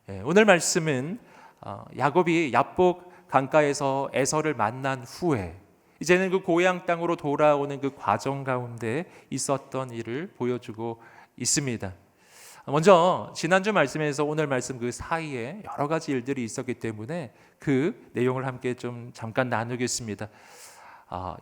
오늘 말씀은 야곱이 야복 강가에서 에서를 만난 후에 이제는 그 고향 땅으로 돌아오는 그 과정 가운데 있었던 일을 보여주고 있습니다. 먼저 지난주 말씀에서 오늘 말씀 그 사이에 여러 가지 일들이 있었기 때문에 그 내용을 함께 좀 잠깐 나누겠습니다.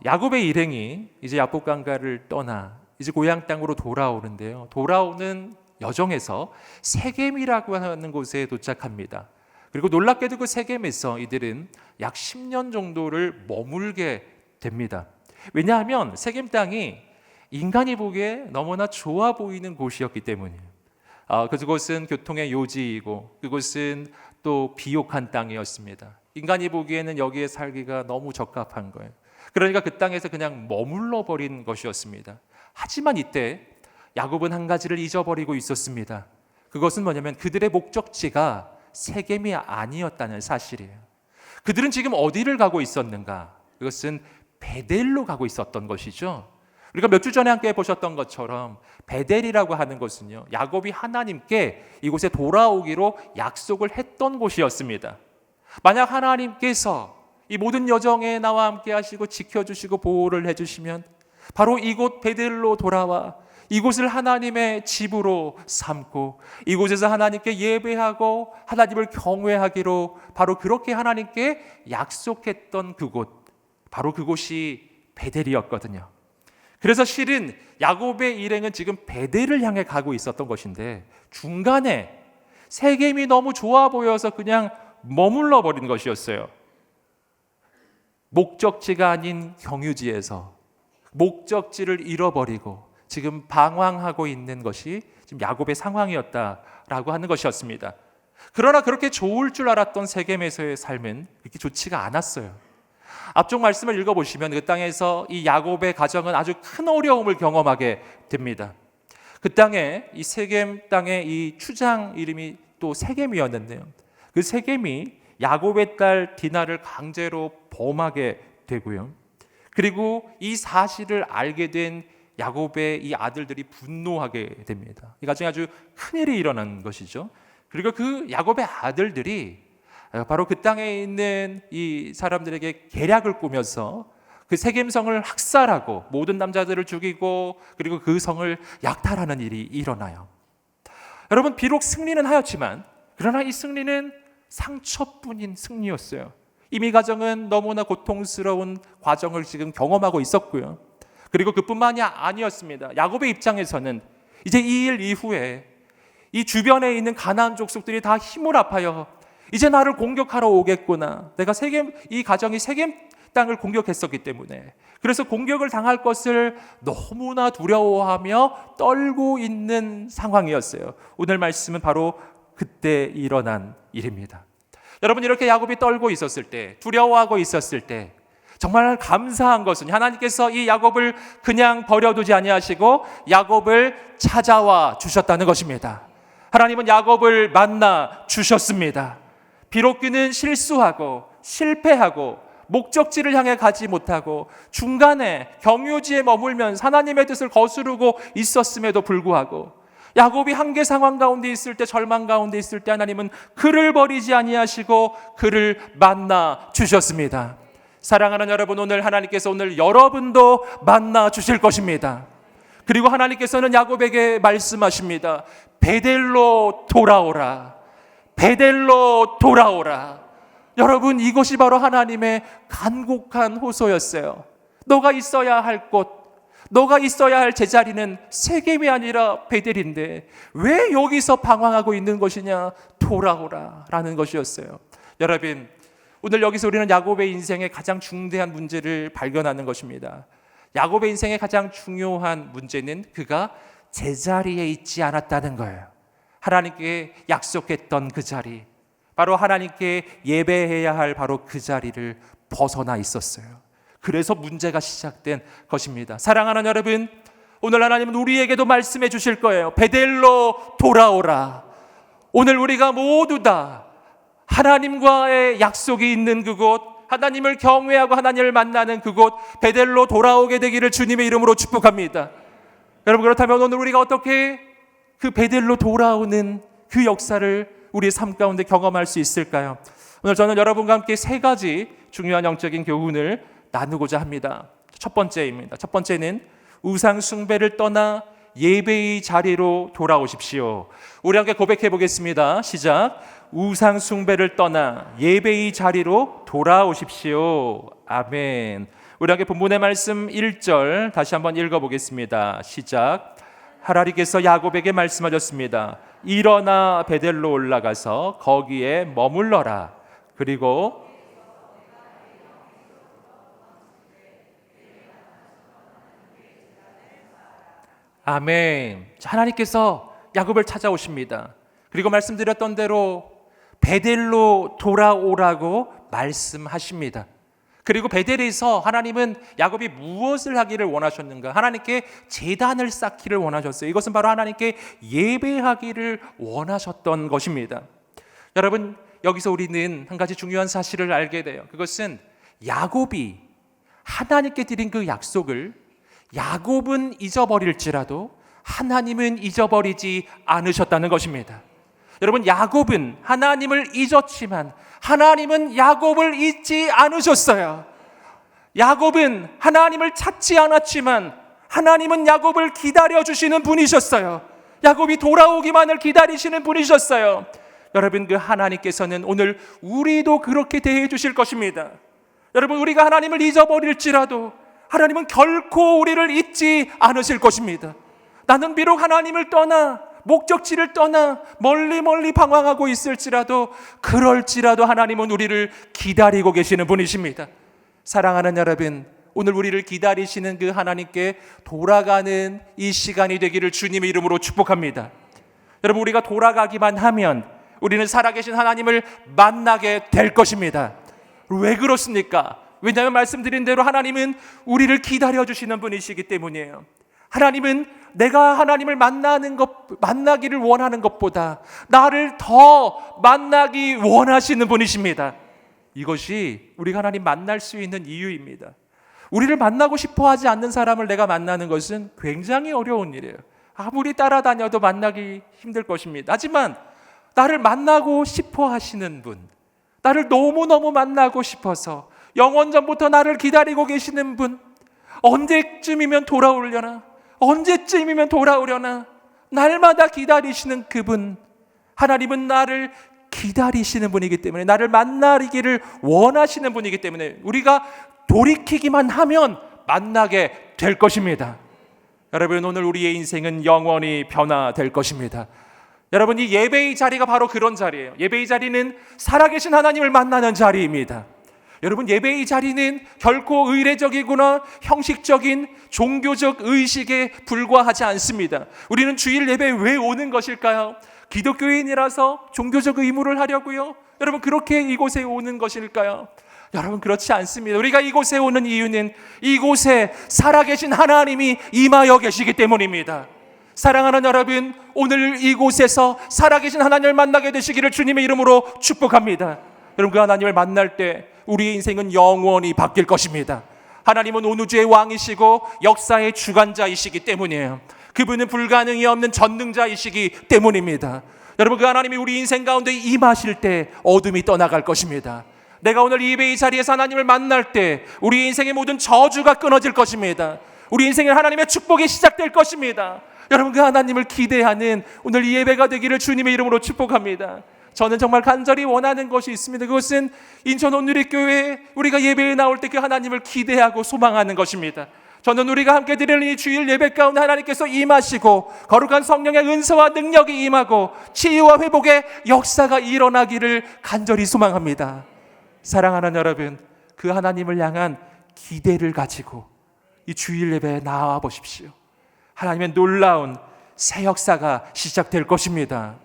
야곱의 일행이 이제 야복 강가를 떠나 이제 고향 땅으로 돌아오는데요. 돌아오는 여정에서 세겜이라고 하는 곳에 도착합니다. 그리고 놀랍게도 그 세겜에서 이들은 약 10년 정도를 머물게 됩니다. 왜냐하면 세겜 땅이 인간이 보기에 너무나 좋아 보이는 곳이었기 때문이에요. 그곳은 교통의 요지이고 그곳은 또 비옥한 땅이었습니다. 인간이 보기에는 여기에 살기가 너무 적합한 거예요. 그러니까 그 땅에서 그냥 머물러 버린 것이었습니다. 하지만 이때 야곱은 한 가지를 잊어버리고 있었습니다. 그것은 뭐냐면 그들의 목적지가 세겜이 아니었다는 사실이에요. 그들은 지금 어디를 가고 있었는가? 그것은 베델로 가고 있었던 것이죠. 우리가 몇 주 전에 함께 보셨던 것처럼 베델이라고 하는 것은요, 야곱이 하나님께 이곳에 돌아오기로 약속을 했던 곳이었습니다. 만약 하나님께서 이 모든 여정에 나와 함께 하시고 지켜주시고 보호를 해주시면 바로 이곳 베델로 돌아와 이곳을 하나님의 집으로 삼고 이곳에서 하나님께 예배하고 하나님을 경외하기로 바로 그렇게 하나님께 약속했던 그곳, 바로 그곳이 베델이었거든요. 그래서 실은 야곱의 일행은 지금 베델을 향해 가고 있었던 것인데 중간에 세겜이 너무 좋아 보여서 그냥 머물러 버린 것이었어요. 목적지가 아닌 경유지에서 목적지를 잃어버리고 지금 방황하고 있는 것이 지금 야곱의 상황이었다라고 하는 것이었습니다. 그러나 그렇게 좋을 줄 알았던 세겜에서의 삶은 그렇게 좋지가 않았어요. 앞쪽 말씀을 읽어보시면 그 땅에서 이 야곱의 가정은 아주 큰 어려움을 경험하게 됩니다. 그 땅에 이 세겜 땅의 이 추장 이름이 또 세겜이었는데요. 그 세겜이 야곱의 딸 디나를 강제로 범하게 되고요. 그리고 이 사실을 알게 된 야곱의 이 아들들이 분노하게 됩니다. 이 가정에 아주 큰일이 일어난 것이죠. 그리고 그 야곱의 아들들이 바로 그 땅에 있는 이 사람들에게 계략을 꾸며서 그 세겜성을 학살하고 모든 남자들을 죽이고 그리고 그 성을 약탈하는 일이 일어나요. 여러분, 비록 승리는 하였지만 그러나 이 승리는 상처뿐인 승리였어요. 이미 가정은 너무나 고통스러운 과정을 지금 경험하고 있었고요. 그리고 그뿐만이 아니었습니다. 야곱의 입장에서는 이제 이 일 이후에 이 주변에 있는 가나안 족속들이 다 힘을 합하여 이제 나를 공격하러 오겠구나. 내가 이 가정이 세겜 땅을 공격했었기 때문에 그래서 공격을 당할 것을 너무나 두려워하며 떨고 있는 상황이었어요. 오늘 말씀은 바로 그때 일어난 일입니다. 여러분, 이렇게 야곱이 떨고 있었을 때, 두려워하고 있었을 때 정말 감사한 것은 하나님께서 이 야곱을 그냥 버려두지 아니하시고 야곱을 찾아와 주셨다는 것입니다. 하나님은 야곱을 만나 주셨습니다. 비록 그는 실수하고 실패하고 목적지를 향해 가지 못하고 중간에 경유지에 머물면서 하나님의 뜻을 거스르고 있었음에도 불구하고 야곱이 한계 상황 가운데 있을 때, 절망 가운데 있을 때 하나님은 그를 버리지 아니하시고 그를 만나 주셨습니다. 사랑하는 여러분, 오늘 하나님께서 오늘 여러분도 만나 주실 것입니다. 그리고 하나님께서는 야곱에게 말씀하십니다. 베델로 돌아오라. 베델로 돌아오라. 여러분, 이것이 바로 하나님의 간곡한 호소였어요. 너가 있어야 할 곳, 너가 있어야 할 제자리는 세겜이 아니라 베델인데 왜 여기서 방황하고 있는 것이냐? 돌아오라 라는 것이었어요. 여러분, 오늘 여기서 우리는 야곱의 인생의 가장 중대한 문제를 발견하는 것입니다. 야곱의 인생의 가장 중요한 문제는 그가 제자리에 있지 않았다는 거예요. 하나님께 약속했던 그 자리, 바로 하나님께 예배해야 할 바로 그 자리를 벗어나 있었어요. 그래서 문제가 시작된 것입니다. 사랑하는 여러분, 오늘 하나님은 우리에게도 말씀해 주실 거예요. 베델로 돌아오라. 오늘 우리가 모두 다 하나님과의 약속이 있는 그곳, 하나님을 경외하고 하나님을 만나는 그곳 베델로 돌아오게 되기를 주님의 이름으로 축복합니다. 여러분, 그렇다면 오늘 우리가 어떻게 그 베델로 돌아오는 그 역사를 우리의 삶 가운데 경험할 수 있을까요? 오늘 저는 여러분과 함께 세 가지 중요한 영적인 교훈을 나누고자 합니다. 첫 번째입니다. 첫 번째는 우상 숭배를 떠나 예배의 자리로 돌아오십시오. 우리 함께 고백해 보겠습니다. 시작. 우상 숭배를 떠나 예배의 자리로 돌아오십시오. 아멘. 우리 함께 본문의 말씀 1절 다시 한번 읽어보겠습니다. 시작. 하나님께서 야곱에게 말씀하셨습니다. 일어나 베델로 올라가서 거기에 머물러라. 그리고 아멘. 하나님께서 야곱을 찾아오십니다. 그리고 말씀드렸던 대로 베델로 돌아오라고 말씀하십니다. 그리고 베델에서 하나님은 야곱이 무엇을 하기를 원하셨는가? 하나님께 제단을 쌓기를 원하셨어요. 이것은 바로 하나님께 예배하기를 원하셨던 것입니다. 여러분, 여기서 우리는 한 가지 중요한 사실을 알게 돼요. 그것은 야곱이 하나님께 드린 그 약속을 야곱은 잊어버릴지라도 하나님은 잊어버리지 않으셨다는 것입니다. 여러분, 야곱은 하나님을 잊었지만 하나님은 야곱을 잊지 않으셨어요. 야곱은 하나님을 찾지 않았지만 하나님은 야곱을 기다려주시는 분이셨어요. 야곱이 돌아오기만을 기다리시는 분이셨어요. 여러분, 그 하나님께서는 오늘 우리도 그렇게 대해 주실 것입니다. 여러분, 우리가 하나님을 잊어버릴지라도 하나님은 결코 우리를 잊지 않으실 것입니다. 나는 비록 하나님을 떠나 목적지를 떠나 멀리 방황하고 있을지라도 그럴지라도 하나님은 우리를 기다리고 계시는 분이십니다. 사랑하는 여러분, 오늘 우리를 기다리시는 그 하나님께 돌아가는 이 시간이 되기를 주님의 이름으로 축복합니다. 여러분, 우리가 돌아가기만 하면 우리는 살아계신 하나님을 만나게 될 것입니다. 왜 그렇습니까? 왜냐하면 말씀드린 대로 하나님은 우리를 기다려주시는 분이시기 때문이에요. 하나님은 내가 하나님을 만나기를 원하는 것보다 나를 더 만나기 원하시는 분이십니다. 이것이 우리가 하나님 만날 수 있는 이유입니다. 우리를 만나고 싶어 하지 않는 사람을 내가 만나는 것은 굉장히 어려운 일이에요. 아무리 따라다녀도 만나기 힘들 것입니다. 하지만 나를 만나고 싶어 하시는 분, 나를 너무너무 만나고 싶어서 영원전부터 나를 기다리고 계시는 분, 언제쯤이면 돌아오려나, 언제쯤이면 돌아오려나 날마다 기다리시는 그분, 하나님은 나를 기다리시는 분이기 때문에, 나를 만나기를 원하시는 분이기 때문에 우리가 돌이키기만 하면 만나게 될 것입니다. 여러분, 오늘 우리의 인생은 영원히 변화될 것입니다. 여러분, 이 예배의 자리가 바로 그런 자리예요. 예배의 자리는 살아계신 하나님을 만나는 자리입니다. 여러분, 예배의 자리는 결코 의례적이거나 형식적인 종교적 의식에 불과하지 않습니다. 우리는 주일 예배에 왜 오는 것일까요? 기독교인이라서 종교적 의무를 하려고요? 여러분, 그렇게 이곳에 오는 것일까요? 여러분, 그렇지 않습니다. 우리가 이곳에 오는 이유는 이곳에 살아계신 하나님이 임하여 계시기 때문입니다. 사랑하는 여러분, 오늘 이곳에서 살아계신 하나님을 만나게 되시기를 주님의 이름으로 축복합니다. 여러분, 그 하나님을 만날 때 우리의 인생은 영원히 바뀔 것입니다. 하나님은 온 우주의 왕이시고 역사의 주관자이시기 때문이에요. 그분은 불가능이 없는 전능자이시기 때문입니다. 여러분, 그 하나님이 우리 인생 가운데 임하실 때 어둠이 떠나갈 것입니다. 내가 오늘 예배의 자리에서 하나님을 만날 때 우리 인생의 모든 저주가 끊어질 것입니다. 우리 인생에 하나님의 축복이 시작될 것입니다. 여러분, 그 하나님을 기대하는 오늘 이 예배가 되기를 주님의 이름으로 축복합니다. 저는 정말 간절히 원하는 것이 있습니다. 그것은 인천 온누리교회에 우리가 예배에 나올 때 그 하나님을 기대하고 소망하는 것입니다. 저는 우리가 함께 드리는 이 주일 예배 가운데 하나님께서 임하시고 거룩한 성령의 은사와 능력이 임하고 치유와 회복의 역사가 일어나기를 간절히 소망합니다. 사랑하는 여러분, 그 하나님을 향한 기대를 가지고 이 주일 예배에 나와 보십시오. 하나님의 놀라운 새 역사가 시작될 것입니다.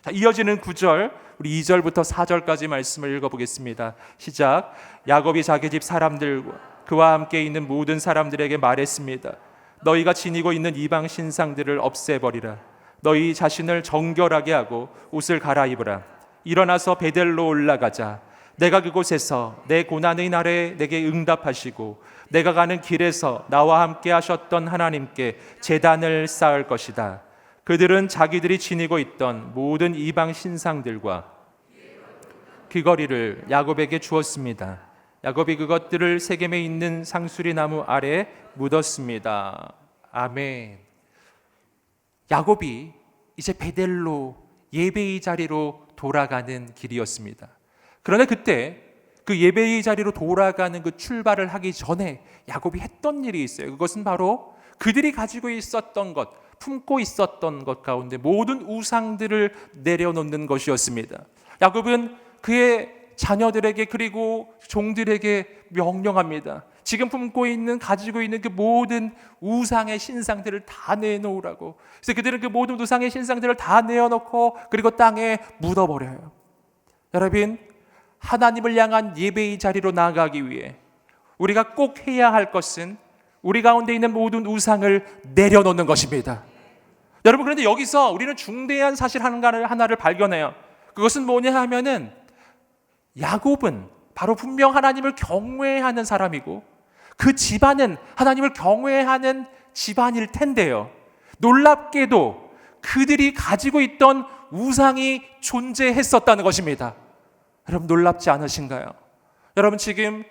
자, 이어지는 9절, 우리 2절부터 4절까지 말씀을 읽어보겠습니다. 시작. 야곱이 자기 집 사람들과 그와 함께 있는 모든 사람들에게 말했습니다. 너희가 지니고 있는 이방 신상들을 없애버리라. 너희 자신을 정결하게 하고 옷을 갈아입으라. 일어나서 베델로 올라가자. 내가 그곳에서 내 고난의 날에 내게 응답하시고 내가 가는 길에서 나와 함께 하셨던 하나님께 제단을 쌓을 것이다. 그들은 자기들이 지니고 있던 모든 이방 신상들과 귀걸이를 야곱에게 주었습니다. 야곱이 그것들을 세겜에 있는 상수리 나무 아래에 묻었습니다. 아멘. 야곱이 이제 베델로 예배의 자리로 돌아가는 길이었습니다. 그런데 그때 그 예배의 자리로 돌아가는 그 출발을 하기 전에 야곱이 했던 일이 있어요. 그것은 바로 그들이 가지고 있었던 것, 품고 있었던 것 가운데 모든 우상들을 내려놓는 것이었습니다. 야곱은 그의 자녀들에게 그리고 종들에게 명령합니다. 지금 품고 있는 가지고 있는 그 모든 우상의 신상들을 다 내놓으라고. 그래서 그들은 그 모든 우상의 신상들을 다 내어놓고 그리고 땅에 묻어버려요. 여러분, 하나님을 향한 예배의 자리로 나아가기 위해 우리가 꼭 해야 할 것은 우리 가운데 있는 모든 우상을 내려놓는 것입니다. 여러분, 그런데 여기서 우리는 중대한 사실 하나를 발견해요. 그것은 뭐냐 하면은 야곱은 바로 분명 하나님을 경외하는 사람이고 그 집안은 하나님을 경외하는 집안일 텐데요, 놀랍게도 그들이 가지고 있던 우상이 존재했었다는 것입니다. 여러분, 놀랍지 않으신가요? 여러분, 지금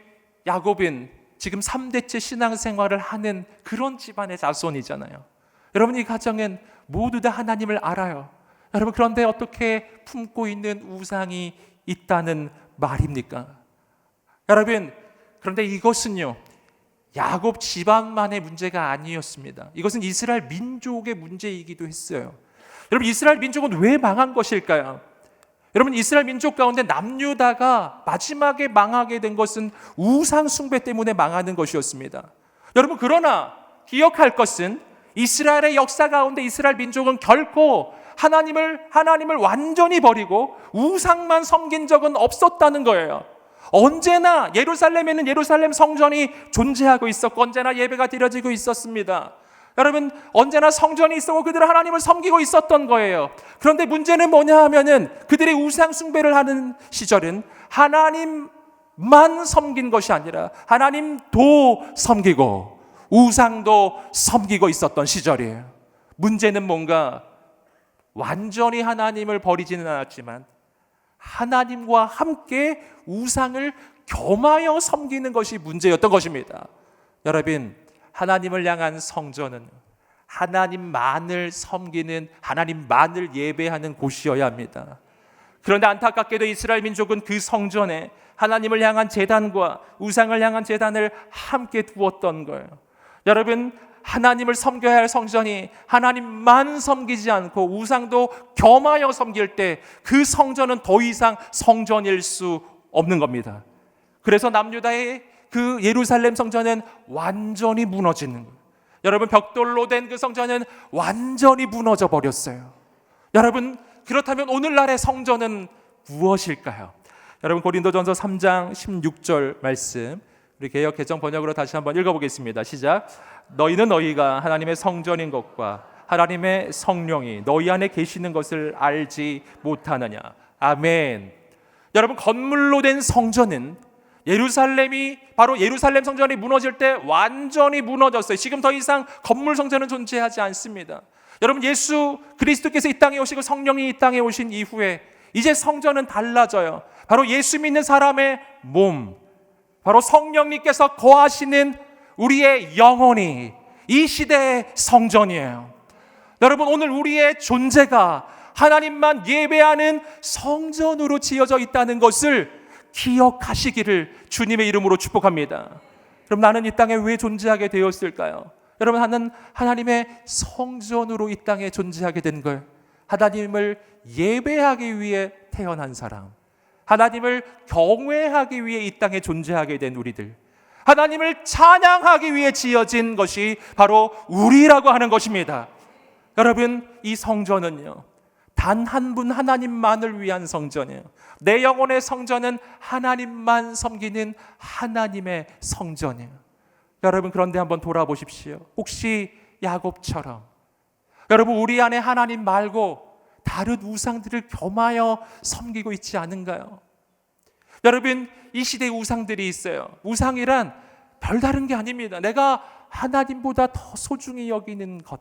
야곱은 지금 3대째 신앙생활을 하는 그런 집안의 자손이잖아요. 여러분, 이 가정은 모두 다 하나님을 알아요. 여러분, 그런데 어떻게 품고 있는 우상이 있다는 말입니까? 여러분, 그런데 이것은요, 야곱 집안만의 문제가 아니었습니다. 이것은 이스라엘 민족의 문제이기도 했어요. 여러분, 이스라엘 민족은 왜 망한 것일까요? 여러분, 이스라엘 민족 가운데 남유다가 마지막에 망하게 된 것은 우상 숭배 때문에 망하는 것이었습니다. 여러분, 그러나 기억할 것은 이스라엘의 역사 가운데 이스라엘 민족은 결코 하나님을 완전히 버리고 우상만 섬긴 적은 없었다는 거예요. 언제나 예루살렘에는 예루살렘 성전이 존재하고 있었고 언제나 예배가 드려지고 있었습니다. 여러분, 언제나 성전이 있었고 그들은 하나님을 섬기고 있었던 거예요. 그런데 문제는 뭐냐 하면은 그들의 우상 숭배를 하는 시절은 하나님만 섬긴 것이 아니라 하나님도 섬기고 우상도 섬기고 있었던 시절이에요. 문제는 뭔가 완전히 하나님을 버리지는 않았지만 하나님과 함께 우상을 겸하여 섬기는 것이 문제였던 것입니다. 여러분, 하나님을 향한 성전은 하나님만을 섬기는, 하나님만을 예배하는 곳이어야 합니다. 그런데 안타깝게도 이스라엘 민족은 그 성전에 하나님을 향한 제단과 우상을 향한 제단을 함께 두었던 거예요. 여러분, 하나님을 섬겨야 할 성전이 하나님만 섬기지 않고 우상도 겸하여 섬길 때 그 성전은 더 이상 성전일 수 없는 겁니다. 그래서 남유다의 그 예루살렘 성전은 완전히 무너지는 거예요. 여러분, 벽돌로 된 그 성전은 완전히 무너져 버렸어요. 여러분, 그렇다면 오늘날의 성전은 무엇일까요? 여러분, 고린도전서 3장 16절 말씀 우리 개역 개정 번역으로 다시 한번 읽어보겠습니다. 시작. 너희는 너희가 하나님의 성전인 것과 하나님의 성령이 너희 안에 계시는 것을 알지 못하느냐. 아멘. 여러분, 건물로 된 성전은 예루살렘이 바로 예루살렘 성전이 무너질 때 완전히 무너졌어요. 지금 더 이상 건물 성전은 존재하지 않습니다. 여러분, 예수 그리스도께서 이 땅에 오시고 성령이 이 땅에 오신 이후에 이제 성전은 달라져요. 바로 예수 믿는 사람의 몸, 바로 성령님께서 거하시는 우리의 영혼이 이 시대의 성전이에요. 여러분, 오늘 우리의 존재가 하나님만 예배하는 성전으로 지어져 있다는 것을 기억하시기를 주님의 이름으로 축복합니다. 그럼 나는 이 땅에 왜 존재하게 되었을까요? 여러분, 나는 하나님의 성전으로 이 땅에 존재하게 된 거예요. 하나님을 예배하기 위해 태어난 사람, 하나님을 경외하기 위해 이 땅에 존재하게 된 우리들, 하나님을 찬양하기 위해 지어진 것이 바로 우리라고 하는 것입니다. 여러분, 이 성전은요, 단 한 분 하나님만을 위한 성전이에요. 내 영혼의 성전은 하나님만 섬기는 하나님의 성전이에요. 여러분, 그런데 한번 돌아보십시오. 혹시 야곱처럼 여러분, 우리 안에 하나님 말고 다른 우상들을 겸하여 섬기고 있지 않은가요? 여러분, 이 시대에 우상들이 있어요. 우상이란 별다른 게 아닙니다. 내가 하나님보다 더 소중히 여기는 것,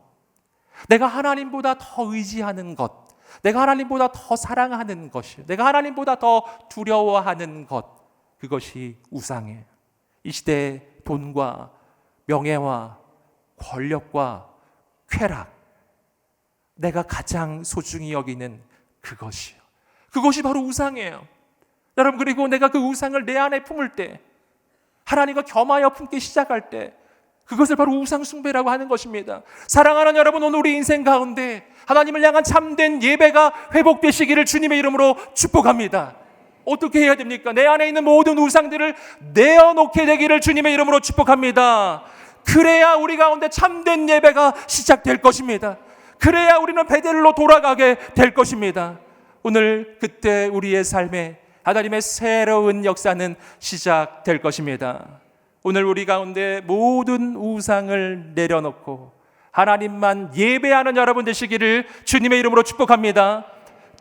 내가 하나님보다 더 의지하는 것, 내가 하나님보다 더 사랑하는 것이, 내가 하나님보다 더 두려워하는 것, 그것이 우상이에요. 이 시대의 돈과 명예와 권력과 쾌락, 내가 가장 소중히 여기는 그것이요. 그것이 바로 우상이에요. 여러분, 그리고 내가 그 우상을 내 안에 품을 때, 하나님과 겸하여 품기 시작할 때, 그것을 바로 우상 숭배라고 하는 것입니다. 사랑하는 여러분, 오늘 우리 인생 가운데 하나님을 향한 참된 예배가 회복되시기를 주님의 이름으로 축복합니다. 어떻게 해야 됩니까? 내 안에 있는 모든 우상들을 내어놓게 되기를 주님의 이름으로 축복합니다. 그래야 우리 가운데 참된 예배가 시작될 것입니다. 그래야 우리는 베델로 돌아가게 될 것입니다. 오늘 그때 우리의 삶에 하나님의 새로운 역사는 시작될 것입니다. 오늘 우리 가운데 모든 우상을 내려놓고 하나님만 예배하는 여러분 되시기를 주님의 이름으로 축복합니다.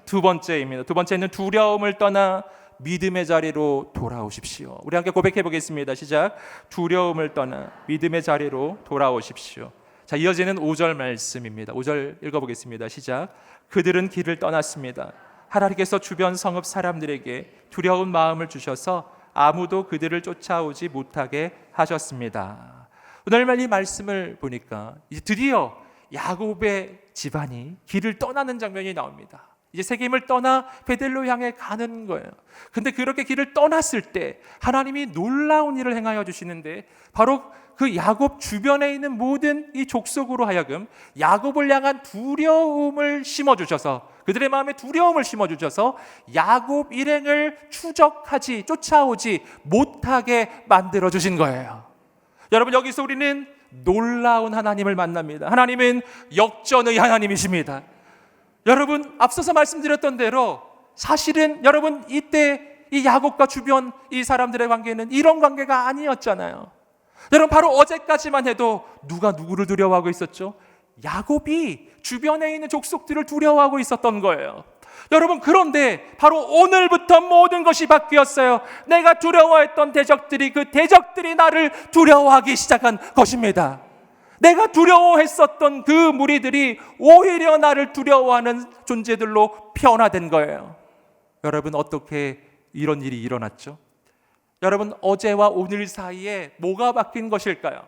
두 번째입니다. 두 번째는 두려움을 떠나 믿음의 자리로 돌아오십시오. 우리 함께 고백해 보겠습니다. 시작. 두려움을 떠나 믿음의 자리로 돌아오십시오. 자, 이어지는 5절 말씀입니다. 5절 읽어보겠습니다. 시작. 그들은 길을 떠났습니다. 하나님께서 주변 성읍 사람들에게 두려운 마음을 주셔서 아무도 그들을 쫓아오지 못하게 하셨습니다. 오늘 이 말씀을 보니까 이제 드디어 야곱의 집안이 길을 떠나는 장면이 나옵니다. 이제 세겜을 떠나 베델로 향해 가는 거예요. 근데 그렇게 길을 떠났을 때 하나님이 놀라운 일을 행하여 주시는데, 바로 그 야곱 주변에 있는 모든 이 족속으로 하여금 야곱을 향한 두려움을 심어주셔서, 그들의 마음에 두려움을 심어주셔서 야곱 일행을 쫓아오지 못하게 만들어주신 거예요. 여러분, 여기서 우리는 놀라운 하나님을 만납니다. 하나님은 역전의 하나님이십니다. 여러분, 앞서서 말씀드렸던 대로 사실은 여러분, 이때 이 야곱과 주변 이 사람들의 관계는 이런 관계가 아니었잖아요. 여러분, 바로 어제까지만 해도 누가 누구를 두려워하고 있었죠? 야곱이 주변에 있는 족속들을 두려워하고 있었던 거예요. 여러분, 그런데 바로 오늘부터 모든 것이 바뀌었어요. 내가 두려워했던 대적들이, 그 대적들이 나를 두려워하기 시작한 것입니다. 내가 두려워했었던 그 무리들이 오히려 나를 두려워하는 존재들로 변화된 거예요. 여러분, 어떻게 이런 일이 일어났죠? 여러분, 어제와 오늘 사이에 뭐가 바뀐 것일까요?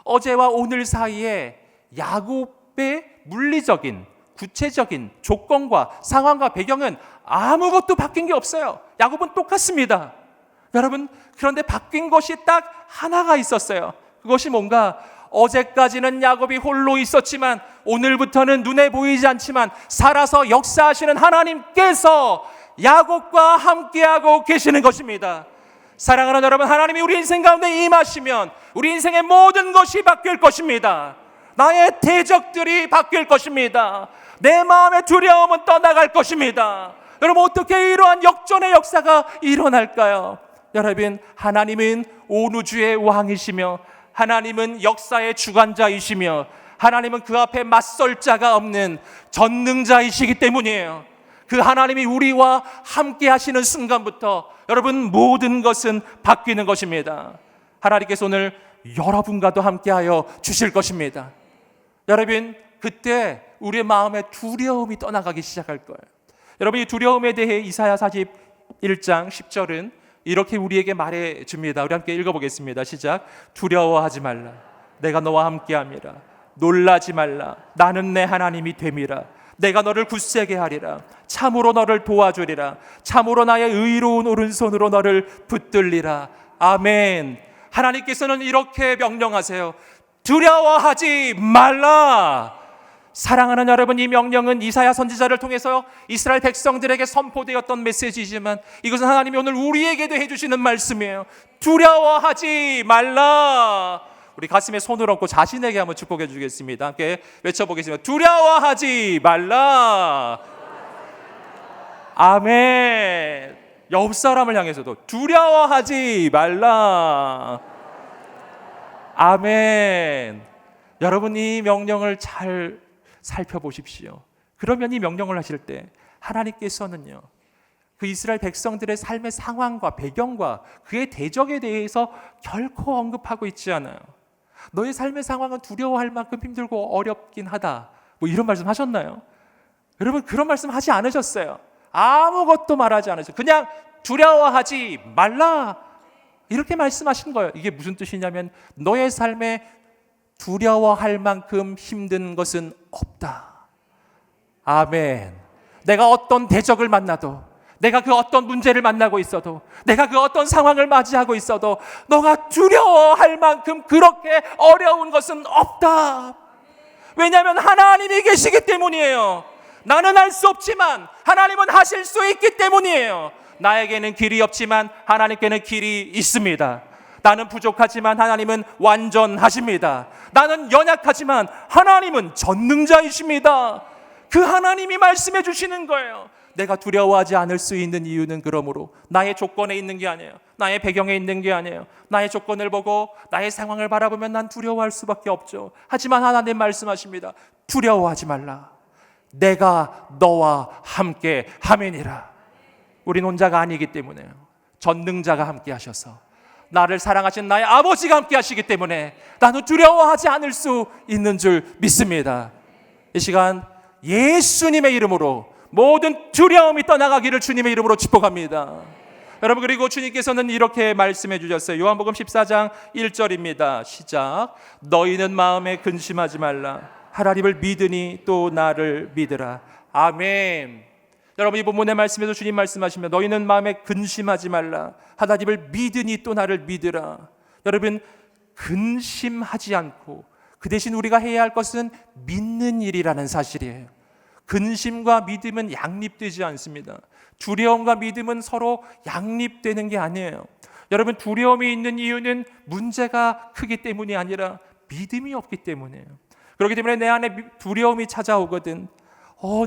어제와 오늘 사이에 야곱의 물리적인, 구체적인 조건과 상황과 배경은 아무것도 바뀐 게 없어요. 야곱은 똑같습니다. 여러분, 그런데 바뀐 것이 딱 하나가 있었어요. 그것이 뭔가, 어제까지는 야곱이 홀로 있었지만 오늘부터는 눈에 보이지 않지만 살아서 역사하시는 하나님께서 야곱과 함께하고 계시는 것입니다. 사랑하는 여러분, 하나님이 우리 인생 가운데 임하시면 우리 인생의 모든 것이 바뀔 것입니다. 나의 대적들이 바뀔 것입니다. 내 마음의 두려움은 떠나갈 것입니다. 여러분, 어떻게 이러한 역전의 역사가 일어날까요? 여러분, 하나님은 온 우주의 왕이시며 하나님은 역사의 주관자이시며 하나님은 그 앞에 맞설 자가 없는 전능자이시기 때문이에요. 그 하나님이 우리와 함께 하시는 순간부터 여러분, 모든 것은 바뀌는 것입니다. 하나님께서 오늘 여러분과도 함께하여 주실 것입니다. 여러분, 그때 우리의 마음에 두려움이 떠나가기 시작할 거예요. 여러분, 이 두려움에 대해 이사야 41장 10절은 이렇게 우리에게 말해줍니다. 우리 함께 읽어보겠습니다. 시작. 두려워하지 말라. 내가 너와 함께함이라. 놀라지 말라. 나는 내 하나님이 됨이라. 내가 너를 굳세게 하리라. 참으로 너를 도와주리라. 참으로 나의 의로운 오른손으로 너를 붙들리라. 아멘. 하나님께서는 이렇게 명령하세요. 두려워하지 말라. 사랑하는 여러분, 이 명령은 이사야 선지자를 통해서 이스라엘 백성들에게 선포되었던 메시지지만 이것은 하나님이 오늘 우리에게도 해주시는 말씀이에요. 두려워하지 말라. 우리 가슴에 손을 얹고 자신에게 한번 축복해 주겠습니다. 함께 외쳐보겠습니다. 두려워하지 말라. 아멘. 옆 사람을 향해서도 두려워하지 말라. 아멘. 여러분, 이 명령을 잘 살펴보십시오. 그러면 이 명령을 하실 때 하나님께서는요, 그 이스라엘 백성들의 삶의 상황과 배경과 그의 대적에 대해서 결코 언급하고 있지 않아요. 너의 삶의 상황은 두려워할 만큼 힘들고 어렵긴 하다. 뭐 이런 말씀 하셨나요? 여러분 그런 말씀 하지 않으셨어요. 아무것도 말하지 않으셨어요. 그냥 두려워하지 말라 이렇게 말씀하신 거예요. 이게 무슨 뜻이냐면 너의 삶에 두려워할 만큼 힘든 것은 없다. 아멘. 내가 어떤 대적을 만나도, 내가 그 어떤 문제를 만나고 있어도, 내가 그 어떤 상황을 맞이하고 있어도 너가 두려워할 만큼 그렇게 어려운 것은 없다. 왜냐하면 하나님이 계시기 때문이에요. 나는 할 수 없지만 하나님은 하실 수 있기 때문이에요. 나에게는 길이 없지만 하나님께는 길이 있습니다. 나는 부족하지만 하나님은 완전하십니다. 나는 연약하지만 하나님은 전능자이십니다. 그 하나님이 말씀해 주시는 거예요. 내가 두려워하지 않을 수 있는 이유는 그러므로 나의 조건에 있는 게 아니에요. 나의 배경에 있는 게 아니에요. 나의 조건을 보고 나의 상황을 바라보면 난 두려워할 수밖에 없죠. 하지만 하나님 말씀하십니다. 두려워하지 말라. 내가 너와 함께 함이니라. 우린 혼자가 아니기 때문에요. 전능자가 함께 하셔서 나를 사랑하신 나의 아버지가 함께 하시기 때문에 나는 두려워하지 않을 수 있는 줄 믿습니다. 이 시간 예수님의 이름으로 모든 두려움이 떠나가기를 주님의 이름으로 축복합니다. 여러분 그리고 주님께서는 이렇게 말씀해 주셨어요. 요한복음 14장 1절입니다. 시작. 너희는 마음에 근심하지 말라. 하나님을 믿으니 또 나를 믿으라. 아멘. 여러분 이 본문의 말씀에서 주님 말씀하십니다. 너희는 마음에 근심하지 말라. 하나님을 믿으니 또 나를 믿으라. 여러분 근심하지 않고 그 대신 우리가 해야 할 것은 믿는 일이라는 사실이에요. 근심과 믿음은 양립되지 않습니다. 두려움과 믿음은 서로 양립되는 게 아니에요. 여러분 두려움이 있는 이유는 문제가 크기 때문이 아니라 믿음이 없기 때문이에요. 그렇기 때문에 내 안에 두려움이 찾아오거든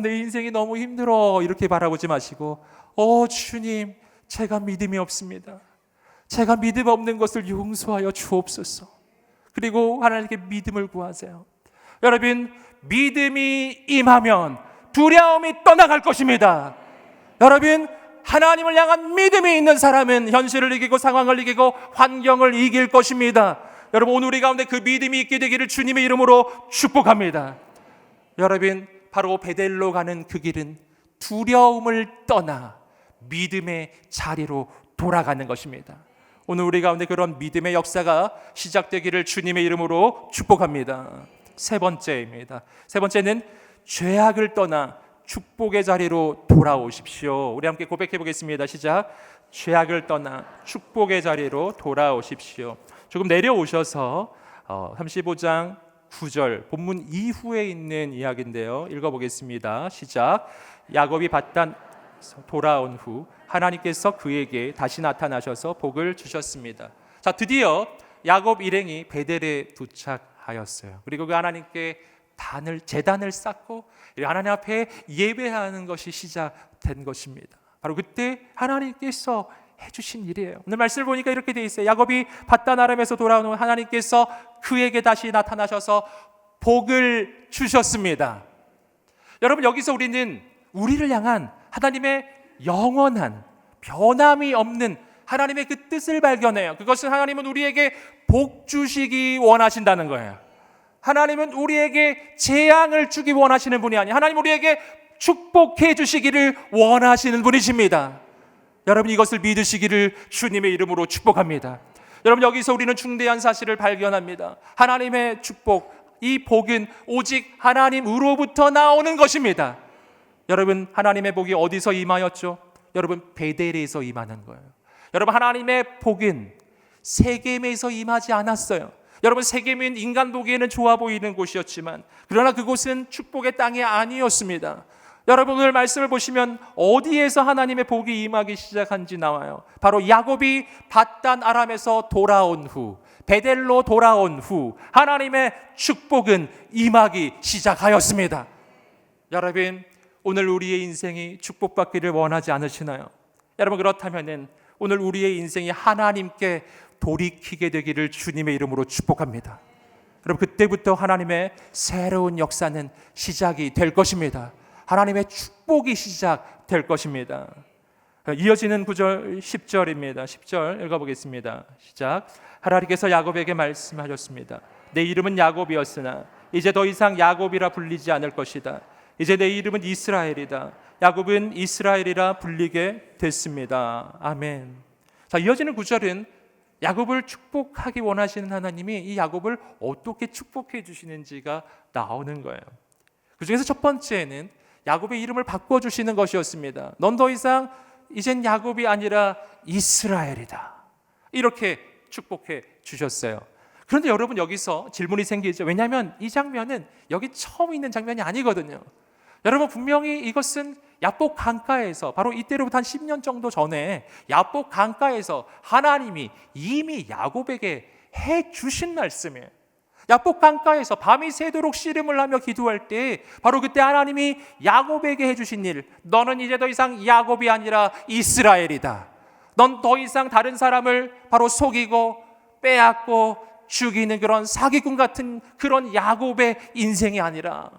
내 인생이 너무 힘들어 이렇게 바라보지 마시고 주님 제가 믿음이 없습니다. 제가 믿음 없는 것을 용서하여 주옵소서. 그리고 하나님께 믿음을 구하세요. 여러분 믿음이 임하면 두려움이 떠나갈 것입니다. 여러분 하나님을 향한 믿음이 있는 사람은 현실을 이기고 상황을 이기고 환경을 이길 것입니다. 여러분 오늘 우리 가운데 그 믿음이 있게 되기를 주님의 이름으로 축복합니다. 여러분 바로 베델로 가는 그 길은 두려움을 떠나 믿음의 자리로 돌아가는 것입니다. 오늘 우리 가운데 그런 믿음의 역사가 시작되기를 주님의 이름으로 축복합니다. 세 번째입니다. 세 번째는 죄악을 떠나 축복의 자리로 돌아오십시오. 우리 함께 고백해 보겠습니다. 시작. 죄악을 떠나 축복의 자리로 돌아오십시오. 조금 내려오셔서 35장 9절 본문 이후에 있는 이야기인데요. 읽어보겠습니다. 시작. 야곱이 밧단에서 돌아온 후 하나님께서 그에게 다시 나타나셔서 복을 주셨습니다. 자, 드디어 야곱 일행이 베델에 도착하였어요. 그리고 그 하나님께 제단을 쌓고 하나님 앞에 예배하는 것이 시작된 것입니다. 바로 그때 하나님께서 해주신 일이에요. 오늘 말씀을 보니까 이렇게 돼 있어요. 야곱이 밧단 아람에서 돌아온 후 하나님께서 그에게 다시 나타나셔서 복을 주셨습니다. 여러분 여기서 우리는 우리를 향한 하나님의 영원한 변함이 없는 하나님의 그 뜻을 발견해요. 그것은 하나님은 우리에게 복 주시기 원하신다는 거예요. 하나님은 우리에게 재앙을 주기 원하시는 분이 아니에요. 하나님 우리에게 축복해 주시기를 원하시는 분이십니다. 여러분 이것을 믿으시기를 주님의 이름으로 축복합니다. 여러분 여기서 우리는 중대한 사실을 발견합니다. 하나님의 축복, 이 복은 오직 하나님으로부터 나오는 것입니다. 여러분 하나님의 복이 어디서 임하였죠? 여러분 베델에서 임하는 거예요. 여러분 하나님의 복은 세겜에서 임하지 않았어요. 여러분 세겜은 인간 보기에는 좋아 보이는 곳이었지만 그러나 그곳은 축복의 땅이 아니었습니다. 여러분 오늘 말씀을 보시면 어디에서 하나님의 복이 임하기 시작한지 나와요. 바로 야곱이 밧단 아람에서 돌아온 후, 베델로 돌아온 후 하나님의 축복은 임하기 시작하였습니다. 여러분 오늘 우리의 인생이 축복받기를 원하지 않으시나요? 여러분 그렇다면 오늘 우리의 인생이 하나님께 돌이키게 되기를 주님의 이름으로 축복합니다. 여러분 그때부터 하나님의 새로운 역사는 시작이 될 것입니다. 하나님의 축복이 시작될 것입니다. 이어지는 9절 10절입니다. 10절 읽어보겠습니다. 시작. 하나님께서 야곱에게 말씀하셨습니다. 내 이름은 야곱이었으나 이제 더 이상 야곱이라 불리지 않을 것이다. 이제 내 이름은 이스라엘이다. 야곱은 이스라엘이라 불리게 됐습니다. 아멘. 자, 이어지는 구절은 야곱을 축복하기 원하시는 하나님이 이 야곱을 어떻게 축복해 주시는지가 나오는 거예요. 그 중에서 첫 번째는 야곱의 이름을 바꿔주시는 것이었습니다. 넌 더 이상 이젠 야곱이 아니라 이스라엘이다. 이렇게 축복해 주셨어요. 그런데 여러분, 여기서 질문이 생기죠. 왜냐하면 이 장면은 여기 처음 있는 장면이 아니거든요. 여러분, 분명히 이것은 야복 강가에서, 바로 이때로부터 한 10년 정도 전에 야복 강가에서 하나님이 이미 야곱에게 해 주신 말씀이에요. 야복 강가에서 밤이 새도록 씨름을 하며 기도할 때 바로 그때 하나님이 야곱에게 해주신 일, 너는 이제 더 이상 야곱이 아니라 이스라엘이다. 넌 더 이상 다른 사람을 바로 속이고 빼앗고 죽이는 그런 사기꾼 같은 그런 야곱의 인생이 아니라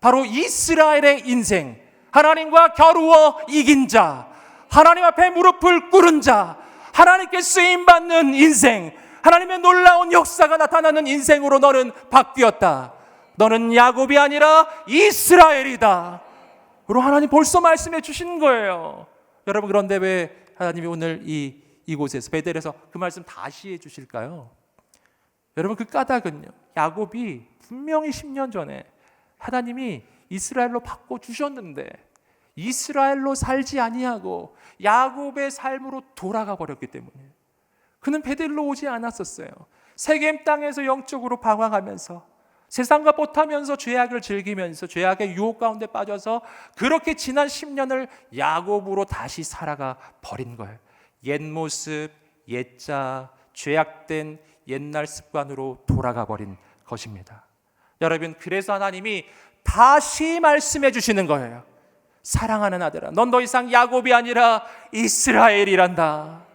바로 이스라엘의 인생, 하나님과 겨루어 이긴 자, 하나님 앞에 무릎을 꿇은 자, 하나님께 쓰임받는 인생, 하나님의 놀라운 역사가 나타나는 인생으로 너는 바뀌었다. 너는 야곱이 아니라 이스라엘이다. 그리고 하나님 벌써 말씀해 주신 거예요. 여러분, 그런데 왜 하나님이 오늘 이곳에서 베델에서 그 말씀 다시 해 주실까요? 여러분, 그 까닭은요, 야곱이 분명히 10년 전에 하나님이 이스라엘로 바꿔주셨는데 이스라엘로 살지 아니하고 야곱의 삶으로 돌아가 버렸기 때문에 그는 베델로 오지 않았었어요. 세겜 땅에서 영적으로 방황하면서 세상과 못하면서 죄악을 즐기면서 죄악의 유혹 가운데 빠져서 그렇게 지난 10년을 야곱으로 다시 살아가 버린 거예요. 옛 모습, 옛자, 죄악된 옛날 습관으로 돌아가 버린 것입니다. 여러분, 그래서 하나님이 다시 말씀해 주시는 거예요. 사랑하는 아들아, 넌 더 이상 야곱이 아니라 이스라엘이란다.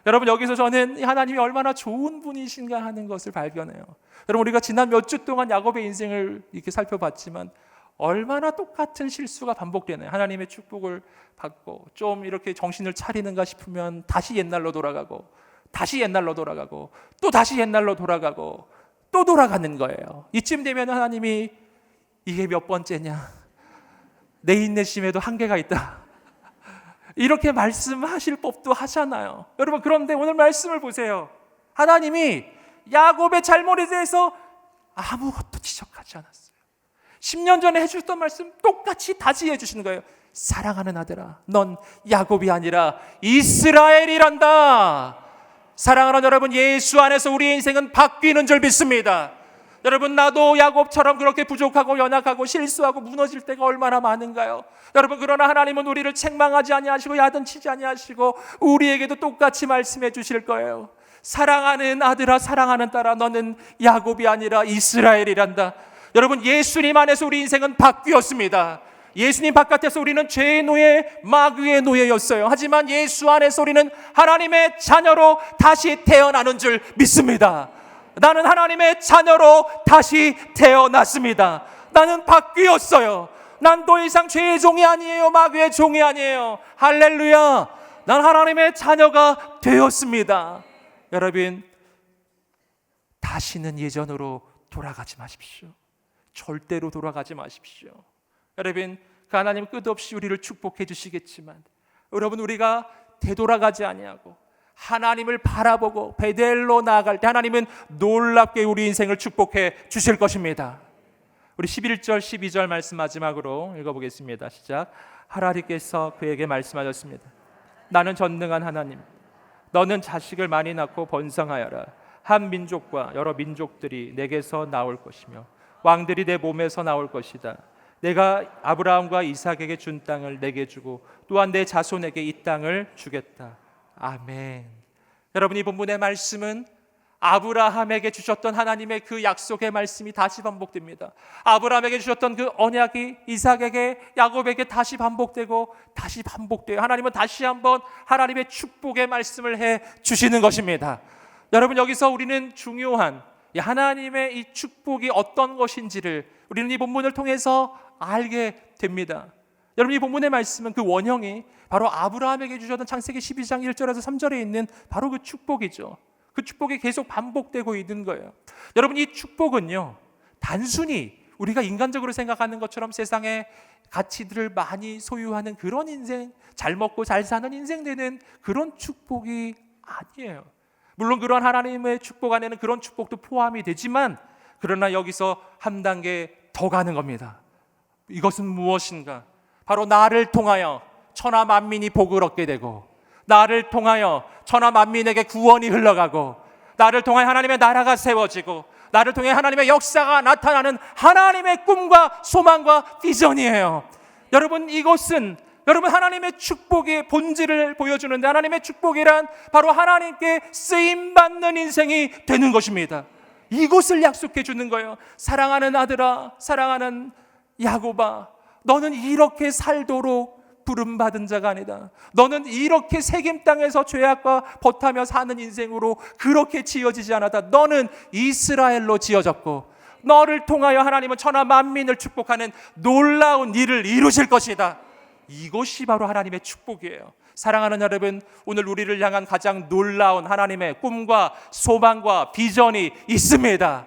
여러분, 여기서 저는 하나님이 얼마나 좋은 분이신가 하는 것을 발견해요. 여러분, 우리가 지난 몇 주 동안 야곱의 인생을 이렇게 살펴봤지만 얼마나 똑같은 실수가 반복되나요? 하나님의 축복을 받고 좀 이렇게 정신을 차리는가 싶으면 다시 옛날로 돌아가고 다시 옛날로 돌아가고 또 다시 옛날로 돌아가고 또 돌아가는 거예요. 이쯤 되면 하나님이 이게 몇 번째냐? 내 인내심에도 한계가 있다. 이렇게 말씀하실 법도 하잖아요. 여러분, 그런데 오늘 말씀을 보세요. 하나님이 야곱의 잘못에 대해서 아무것도 지적하지 않았어요. 10년 전에 해주셨던 말씀 똑같이 다시 해주시는 거예요. 사랑하는 아들아, 넌 야곱이 아니라 이스라엘이란다. 사랑하는 여러분, 예수 안에서 우리의 인생은 바뀌는 줄 믿습니다. 여러분, 나도 야곱처럼 그렇게 부족하고 연약하고 실수하고 무너질 때가 얼마나 많은가요? 여러분, 그러나 하나님은 우리를 책망하지 아니하시고 야단치지 아니하시고 우리에게도 똑같이 말씀해 주실 거예요. 사랑하는 아들아, 사랑하는 딸아, 너는 야곱이 아니라 이스라엘이란다. 여러분, 예수님 안에서 우리 인생은 바뀌었습니다. 예수님 바깥에서 우리는 죄의 노예, 마귀의 노예였어요. 하지만 예수 안에서 우리는 하나님의 자녀로 다시 태어나는 줄 믿습니다. 나는 하나님의 자녀로 다시 태어났습니다. 나는 바뀌었어요. 난 더 이상 죄의 종이 아니에요. 마귀의 종이 아니에요. 할렐루야. 난 하나님의 자녀가 되었습니다. 여러분, 다시는 예전으로 돌아가지 마십시오. 절대로 돌아가지 마십시오. 여러분, 그 하나님 끝없이 우리를 축복해 주시겠지만 여러분, 우리가 되돌아가지 아니하고 하나님을 바라보고 베델로 나아갈 때 하나님은 놀랍게 우리 인생을 축복해 주실 것입니다. 우리 11절 12절 말씀 마지막으로 읽어보겠습니다. 시작. 하나님께서 그에게 말씀하셨습니다. 나는 전능한 하나님, 너는 자식을 많이 낳고 번성하여라. 한 민족과 여러 민족들이 내게서 나올 것이며 왕들이 내 몸에서 나올 것이다. 내가 아브라함과 이삭에게 준 땅을 내게 주고 또한 내 자손에게 이 땅을 주겠다. 아멘. 여러분, 이 본문의 말씀은 아브라함에게 주셨던 하나님의 그 약속의 말씀이 다시 반복됩니다. 아브라함에게 주셨던 그 언약이 이삭에게, 야곱에게 다시 반복되고 다시 반복돼요. 하나님은 다시 한번 하나님의 축복의 말씀을 해 주시는 것입니다. 여러분, 여기서 우리는 중요한 하나님의 이 축복이 어떤 것인지를 우리는 이 본문을 통해서 알게 됩니다. 여러분, 이 본문의 말씀은 그 원형이 바로 아브라함에게 주셨던 창세기 12장 1절에서 3절에 있는 바로 그 축복이죠. 그 축복이 계속 반복되고 있는 거예요. 여러분, 이 축복은요, 단순히 우리가 인간적으로 생각하는 것처럼 세상의 가치들을 많이 소유하는 그런 인생, 잘 먹고 잘 사는 인생 되는 그런 축복이 아니에요. 물론 그런 하나님의 축복 안에는 그런 축복도 포함이 되지만, 그러나 여기서 한 단계 더 가는 겁니다. 이것은 무엇인가? 바로 나를 통하여 천하 만민이 복을 얻게 되고, 나를 통하여 천하 만민에게 구원이 흘러가고, 나를 통해 하나님의 나라가 세워지고, 나를 통해 하나님의 역사가 나타나는 하나님의 꿈과 소망과 비전이에요. 여러분, 이것은 여러분 하나님의 축복의 본질을 보여주는데, 하나님의 축복이란 바로 하나님께 쓰임받는 인생이 되는 것입니다. 이것을 약속해 주는 거예요. 사랑하는 아들아, 사랑하는 야곱아, 너는 이렇게 살도록 부름받은 자가 아니다. 너는 이렇게 세겜 땅에서 죄악과 버타며 사는 인생으로 그렇게 지어지지 않았다. 너는 이스라엘로 지어졌고, 너를 통하여 하나님은 천하 만민을 축복하는 놀라운 일을 이루실 것이다. 이것이 바로 하나님의 축복이에요. 사랑하는 여러분, 오늘 우리를 향한 가장 놀라운 하나님의 꿈과 소망과 비전이 있습니다.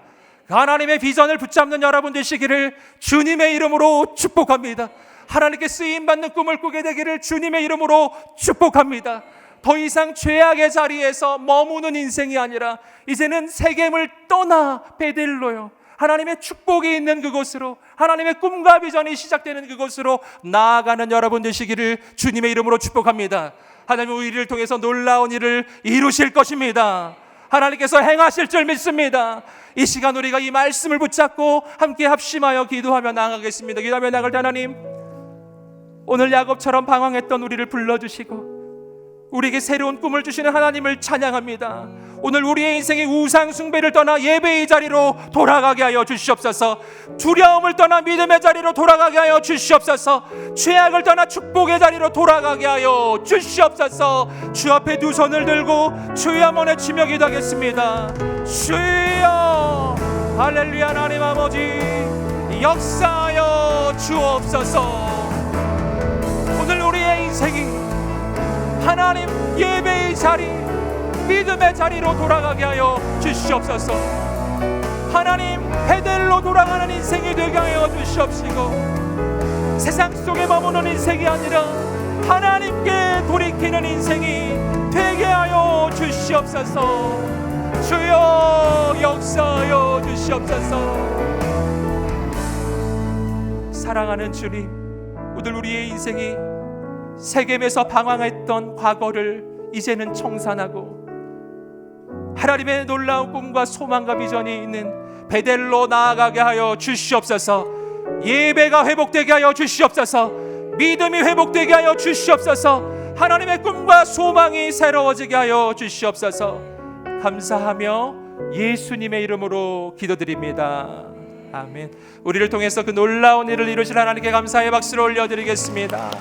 하나님의 비전을 붙잡는 여러분 되시기를 주님의 이름으로 축복합니다. 하나님께 쓰임받는 꿈을 꾸게 되기를 주님의 이름으로 축복합니다. 더 이상 죄악의 자리에서 머무는 인생이 아니라 이제는 세겜을 떠나 베델로요, 하나님의 축복이 있는 그곳으로, 하나님의 꿈과 비전이 시작되는 그곳으로 나아가는 여러분 되시기를 주님의 이름으로 축복합니다. 하나님은 우리를 통해서 놀라운 일을 이루실 것입니다. 하나님께서 행하실 줄 믿습니다. 이 시간 우리가 이 말씀을 붙잡고 함께 합심하여 기도하며 나아가겠습니다. 기도하며 나갈 때, 하나님, 오늘 야곱처럼 방황했던 우리를 불러주시고 우리에게 새로운 꿈을 주시는 하나님을 찬양합니다. 오늘 우리의 인생의 우상 숭배를 떠나 예배의 자리로 돌아가게 하여 주시옵소서. 두려움을 떠나 믿음의 자리로 돌아가게 하여 주시옵소서. 죄악을 떠나 축복의 자리로 돌아가게 하여 주시옵소서. 주 앞에 두 손을 들고 주의 한번에 치며 기도하겠습니다. 주여, 할렐루야. 하나님 아버지, 역사하여 주옵소서. 오늘 우리의 인생이 하나님 예배의 자리, 믿음의 자리로 돌아가게 하여 주시옵소서. 하나님 베델로 돌아가는 인생이 되게 하여 주시옵시고, 세상 속에 머무는 인생이 아니라 하나님께 돌이키는 인생이 되게 하여 주시옵소서. 주여, 역사하여 주시옵소서. 사랑하는 주님, 오늘 우리의 인생이 세겜에서 방황했던 과거를 이제는 청산하고 하나님의 놀라운 꿈과 소망과 비전이 있는 베델로 나아가게 하여 주시옵소서. 예배가 회복되게 하여 주시옵소서. 믿음이 회복되게 하여 주시옵소서. 하나님의 꿈과 소망이 새로워지게 하여 주시옵소서. 감사하며 예수님의 이름으로 기도드립니다. 아멘. 우리를 통해서 그 놀라운 일을 이루실 하나님께 감사의 박수를 올려드리겠습니다.